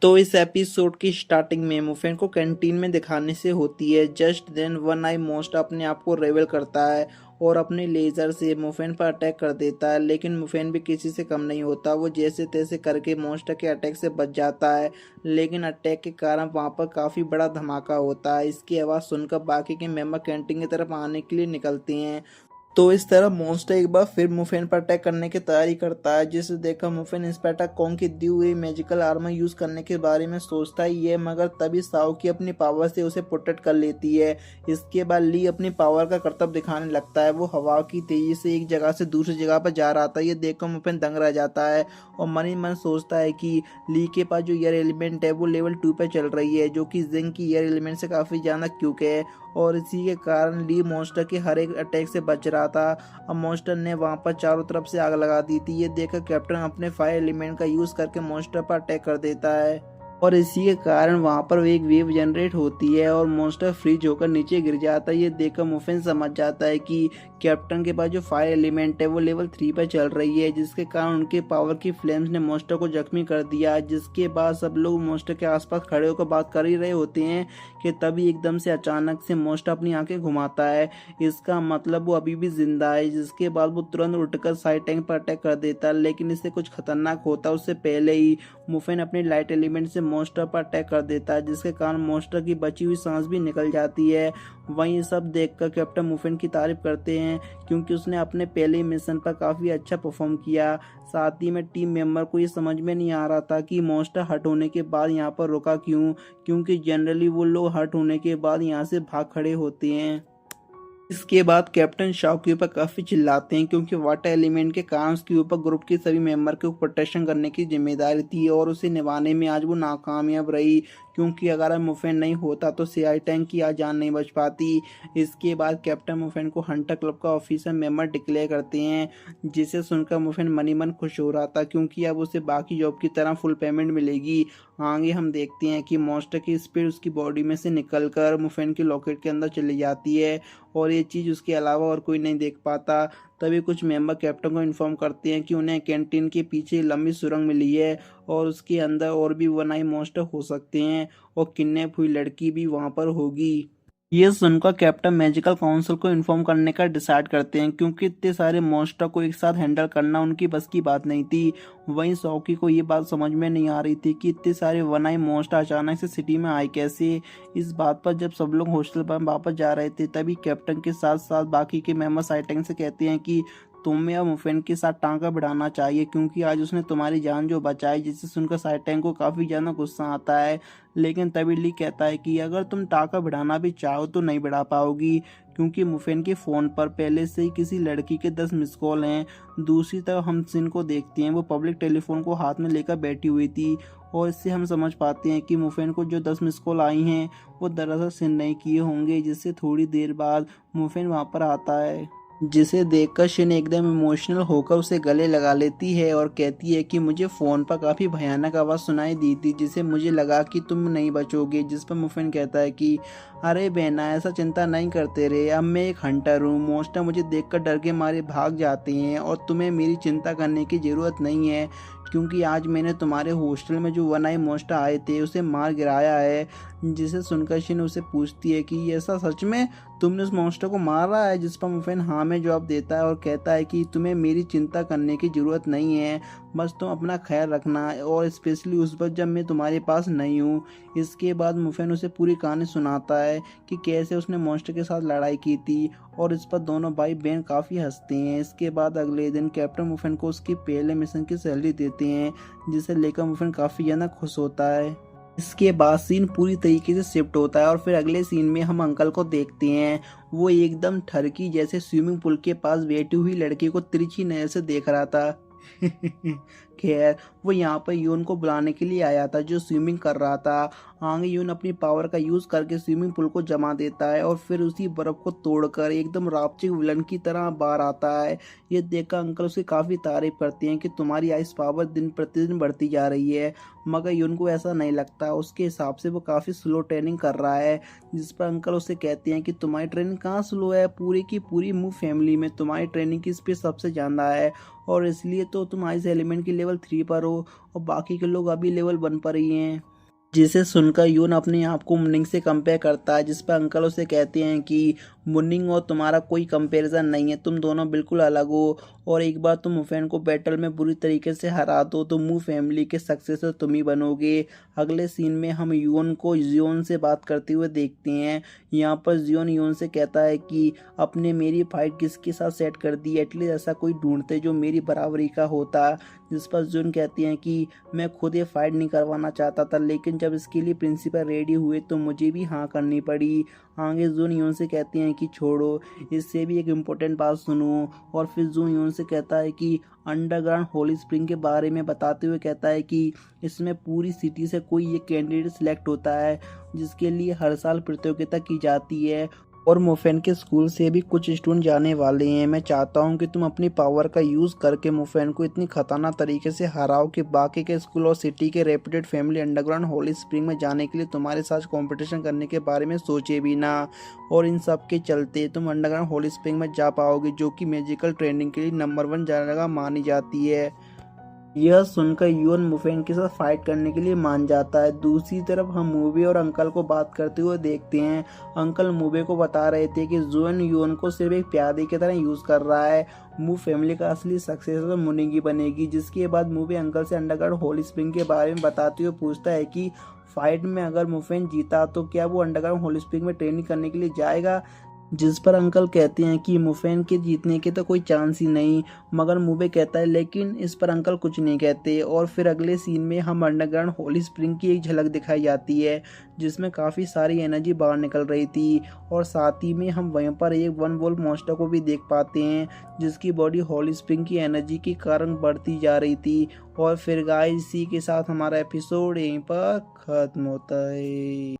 तो इस एपिसोड की स्टार्टिंग में मुफेन को कैंटीन में दिखाने से होती है। जस्ट देन वन आई मोस्टा अपने आप को रेवल करता है और अपने लेजर से मुफेन पर अटैक कर देता है, लेकिन मुफेन भी किसी से कम नहीं होता। वो जैसे तैसे करके मोस्टा के अटैक से बच जाता है, लेकिन अटैक के कारण वहाँ पर काफ़ी बड़ा धमाका होता है। इसकी आवाज़ सुनकर बाकी के मेंबर कैंटीन की तरफ आने के लिए निकलते हैं। तो इस तरह मॉन्स्टर एक बार फिर मुफेन पर अटैक करने की तैयारी करता है, जिसे देखकर मुफेन इंस्पेक्टर कॉन्ग की दी हुई मैजिकल आर्मर यूज करने के बारे में सोचता ही है, मगर तभी साओकी अपनी पावर से उसे प्रोटेक्ट कर लेती है। इसके बाद ली अपनी पावर का करतब दिखाने लगता है। वो हवा की तेजी से एक जगह से दूसरी जगह पर जा रहा था। ये देखकर मुफेन दंग रह जाता है और मन ही मन सोचता है कि ली के पास जो एयर एलिमेंट है वो लेवल 2 पे चल रही है, जो कि जिंक की एयर एलिमेंट से काफ़ी ज़्यादा क्यूक है, और इसी के कारण ली मॉन्स्टर के हर एक अटैक से बच रहा था। अब मॉन्स्टर ने वहां पर चारों तरफ से आग लगा दी थी। ये देखकर कैप्टन अपने फायर एलिमेंट का यूज करके मॉन्स्टर पर अटैक कर देता है, और इसी के कारण वहां पर एक वेव जनरेट होती है और मॉन्स्टर फ्रीज होकर नीचे गिर जाता है। ये देखकर मुफिन समझ जाता है कि कैप्टन के पास जो फायर एलिमेंट है वो लेवल 3 पर चल रही है, जिसके कारण उनके पावर की फ्लेम्स ने मॉन्स्टर को जख्मी कर दिया। जिसके बाद सब लोग मॉन्स्टर के आसपास खड़े होकर बात कर ही रहे होते हैं कि तभी एकदम से अचानक से मॉन्स्टर अपनी आंखें घुमाता है। इसका मतलब वो अभी भी जिंदा है। जिसके बाद वो तुरंत उठकर साइड टैंक पर अटैक कर देता है, लेकिन इससे कुछ खतरनाक होता है उससे पहले ही मुफिन अपने लाइट एलिमेंट से मॉन्स्टर पर अटैक कर देता है, जिसके कारण मॉन्स्टर की बची हुई सांस भी निकल जाती है। वहीं सब देखकर कैप्टन मुफिन की तारीफ करते हैं, क्योंकि उसने अपने पहले मिशन पर काफ़ी अच्छा परफॉर्म किया। साथ ही में टीम मेंबर को ये समझ में नहीं आ रहा था कि मॉन्स्टर हट होने के बाद यहाँ पर रुका क्यों, क्योंकि जनरली वो लोग हट होने के बाद यहाँ से भाग खड़े होते हैं। इसके बाद कैप्टन शाओ के ऊपर काफी चिल्लाते हैं, क्योंकि वाटर एलिमेंट के कारण उसके ऊपर ग्रुप के सभी मेंबर को प्रोटेक्शन करने की जिम्मेदारी थी, और उसे निभाने में आज वो नाकामयाब रही, क्योंकि अगर मुफेन नहीं होता तो सीआई टैंक की आज जान नहीं बच पाती। इसके बाद कैप्टन मुफेन को हंटर क्लब का ऑफिसर मेंबर डिक्लेयर करते हैं, जिसे सुनकर मुफेन मनी मन खुश हो रहा था, क्योंकि अब उसे बाकी जॉब की तरह फुल पेमेंट मिलेगी। आगे हम देखते हैं कि मॉन्स्टर की स्पीड उसकी बॉडी में से निकलकर मुफेन की लॉकेट के अंदर चली जाती है, और ये चीज़ उसके अलावा और कोई नहीं देख पाता। तभी कुछ मेंबर कैप्टन को इन्फॉर्म करते हैं कि उन्हें कैंटीन के पीछे लंबी सुरंग मिली है, और उसके अंदर और भी वन आई मॉन्स्टर हो सकते हैं, और किडनैप हुई लड़की भी वहां पर होगी। ये सुनकर कैप्टन मैजिकल काउंसिल को इन्फॉर्म करने का डिसाइड करते हैं, क्योंकि इतने सारे मॉन्स्टर को एक साथ हैंडल करना उनकी बस की बात नहीं थी। वहीं सौकी को ये बात समझ में नहीं आ रही थी कि इतने सारे वन आई मॉन्स्टर अचानक से सिटी में आए कैसे। इस बात पर जब सब लोग हॉस्टल पर वापस जा रहे थे, तभी कैप्टन के साथ साथ बाकी के मेंबर साइटेंग से कहते हैं कि तुम्हें अब मुफेन के साथ टांका भिड़ाना चाहिए, क्योंकि आज उसने तुम्हारी जान जो बचाई। जिससे सुनकर साइटेंग को काफ़ी ज़्यादा गुस्सा आता है, लेकिन तभी ली कहता है कि अगर तुम टाका भिड़ाना भी चाहो तो नहीं भिड़ा पाओगी, क्योंकि मुफेन के फ़ोन पर पहले से ही किसी लड़की के 10 मिस कॉल हैं। दूसरी तरफ हम सिन को देखते हैं, वो पब्लिक टेलीफोन को हाथ में लेकर बैठी हुई थी, और इससे हम समझ पाते हैं कि मुफेन को जो 10 मिस कॉल आई हैं वो दरअसल सिन नहीं किए होंगे। जिससे थोड़ी देर बाद मुफेन वहाँ पर आता है, जिसे देखकर शिन एकदम इमोशनल होकर उसे गले लगा लेती है और कहती है कि मुझे फ़ोन पर काफ़ी भयानक आवाज़ सुनाई दी थी, जिसे मुझे लगा कि तुम नहीं बचोगे। जिस पर मुफिन कहता है कि अरे बहना, ऐसा चिंता नहीं करते रहे, अब मैं एक हंटर हूँ। मॉन्स्टर मुझे देखकर डर के मारे भाग जाते हैं, और तुम्हें मेरी चिंता करने की ज़रूरत नहीं है, क्योंकि आज मैंने तुम्हारे हॉस्टल में जो वन आई मॉन्स्टर आए थे उसे मार गिराया है। जिसे सुनकर शिन उसे पूछती है कि ऐसा सच में तुमने उस मॉन्स्टर को मारा है। जिस पर मुफिन हाँ में जवाब देता है, और कहता है कि तुम्हें मेरी चिंता करने की ज़रूरत नहीं है, बस तुम अपना ख्याल रखना, और स्पेशली उस वक्त जब मैं तुम्हारे पास नहीं हूँ। इसके बाद मुफिन उसे पूरी कहानी सुनाता है कि कैसे उसने मॉन्स्टर के साथ लड़ाई की थी, और इस पर दोनों भाई बहन काफ़ी हंसते हैं। इसके बाद अगले दिन कैप्टन मुफिन को उसके पहले मिशन की सैलरी देते हैं, जिसे लेकर मुफिन काफ़ी ज़्यादा खुश होता है। इसके बाद सीन पूरी तरीके से शिफ्ट होता है, और फिर अगले सीन में हम अंकल को देखते हैं। वो एकदम ठरकी जैसे स्विमिंग पूल के पास बैठी हुई लड़की को तिरछी नजर से देख रहा था। खैर, वो यहाँ पर यून को बुलाने के लिए आया था, जो स्विमिंग कर रहा था। आगे यून अपनी पावर का यूज करके स्विमिंग पूल को जमा देता है, और फिर उसी बर्फ को तोड़कर एकदम रापचिक विलन की तरह बाहर आता है। ये देखकर अंकल उसकी काफी तारीफ करते हैं कि तुम्हारी आइस पावर दिन प्रतिदिन बढ़ती जा रही है, मगर यून को ऐसा नहीं लगता। उसके हिसाब से वो काफी स्लो ट्रेनिंग कर रहा है। जिस पर अंकल उसे कहते हैं कि तुम्हारी ट्रेनिंग कहाँ स्लो है, पूरी की पूरी मूव फैमिली में तुम्हारी ट्रेनिंग की स्पीड सबसे ज्यादा है, और इसलिए तो तुम आइस एलिमेंट की लेवल 3 पर हो, और बाकी के लोग अभी लेवल 1 पर ही हैं। जिसे सुनकर यून अपने आप को मुन्निंग से कंपेयर करता है, जिस पर अंकल उसे कहते हैं कि मुन्निंग और तुम्हारा कोई कंपैरिजन नहीं है, तुम दोनों बिल्कुल अलग हो। और एक बार तुम मुफेन को बैटल में बुरी तरीके से हरा दो तो मू फैमिली के सक्सेसर तुम ही बनोगे। अगले सीन में हम यून को जियोन से बात करते हुए देखते हैं। यहाँ पर जियोन यून से कहता है कि अपने मेरी फाइट किसके साथ सेट कर दी, एटलीस्ट ऐसा कोई ढूंढते जो मेरी बराबरी का होता। जिस पर जियोन कहती हैं कि मैं खुद ये फाइट नहीं करवाना चाहता था, लेकिन जब इसके लिए प्रिंसिपल रेडी हुए तो मुझे भी हाँ करनी पड़ी। आगे जून यून से कहते हैं कि छोड़ो, इससे भी एक इम्पोर्टेंट बात सुनो। और फिर जून यून से कहता है कि अंडरग्राउंड होली स्प्रिंग के बारे में बताते हुए कहता है कि इसमें पूरी सिटी से कोई एक कैंडिडेट सिलेक्ट होता है, जिसके लिए हर साल प्रतियोगिता की जाती है। और मुफेन के स्कूल से भी कुछ स्टूडेंट जाने वाले हैं। मैं चाहता हूं कि तुम अपनी पावर का यूज़ करके मुफेन को इतनी खतरनाक तरीके से हराओ कि बाकी के स्कूल और सिटी के reputed family underground Holi spring में जाने के लिए तुम्हारे साथ कंपटीशन करने के बारे में सोचे भी ना। और इन सब के चलते तुम अंडरग्राउंड होली स्प्रिंग में जा पाओगे, जो कि मैजिकल ट्रेनिंग के लिए नंबर 1 जगह मानी जाती है। यह सुनकर युन मुफेन के साथ फाइट करने के लिए मान जाता है। दूसरी तरफ हम मूवी और अंकल को बात करते हुए देखते हैं। अंकल मूवी को बता रहे थे कि जुन युन को सिर्फ एक प्यादे की तरह यूज कर रहा है। मू फैमिली का असली सक्सेसर मुनिगी बनेगी। जिसके बाद मूवी अंकल से अंडरग्राउंड होली स्प्रिंग के बारे में बताते हुए पूछता है कि फाइट में अगर मुफेन जीता तो क्या वो अंडरग्राउंड होली स्प्रिंग में ट्रेनिंग करने के लिए जाएगा। जिस पर अंकल कहते हैं कि मुफेन के जीतने के तो कोई चांस ही नहीं। मगर मुबे कहता है, लेकिन इस पर अंकल कुछ नहीं कहते। और फिर अगले सीन में हम अंडरग्राउंड होली स्प्रिंग की एक झलक दिखाई जाती है, जिसमें काफ़ी सारी एनर्जी बाहर निकल रही थी। और साथ ही में हम वहीं पर एक वन वोल्फ मॉन्स्टर को भी देख पाते हैं, जिसकी बॉडी होली स्प्रिंग की एनर्जी के कारण बढ़ती जा रही थी। और फिर गाइस, इसी के साथ हमारा एपिसोड यहीं पर खत्म होता है।